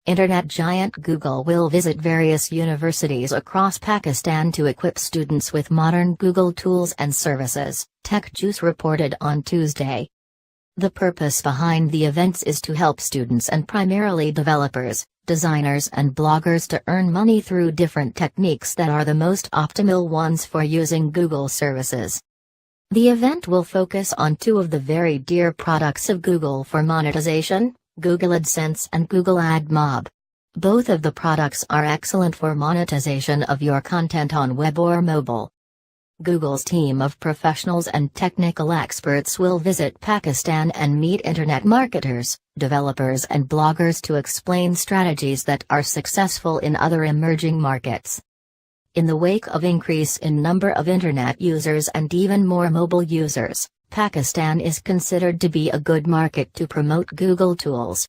Internet giant Google will visit various universities across Pakistan to equip students with modern Google tools and services, TechJuice reported on Tuesday. The purpose behind the events is to help students and primarily developers, designers and bloggers to earn money through different techniques that are the most optimal ones for using Google services. The event will focus on two of the very dear products of Google for monetization, Google AdSense and Google AdMob. Both of the products are excellent for monetization of your content on web or mobile. Google's team of professionals and technical experts will visit Pakistan and meet internet marketers, developers and bloggers to explain strategies that are successful in other emerging markets. In the wake of increase in number of internet users and even more mobile users, Pakistan is considered to be a good market to promote Google tools.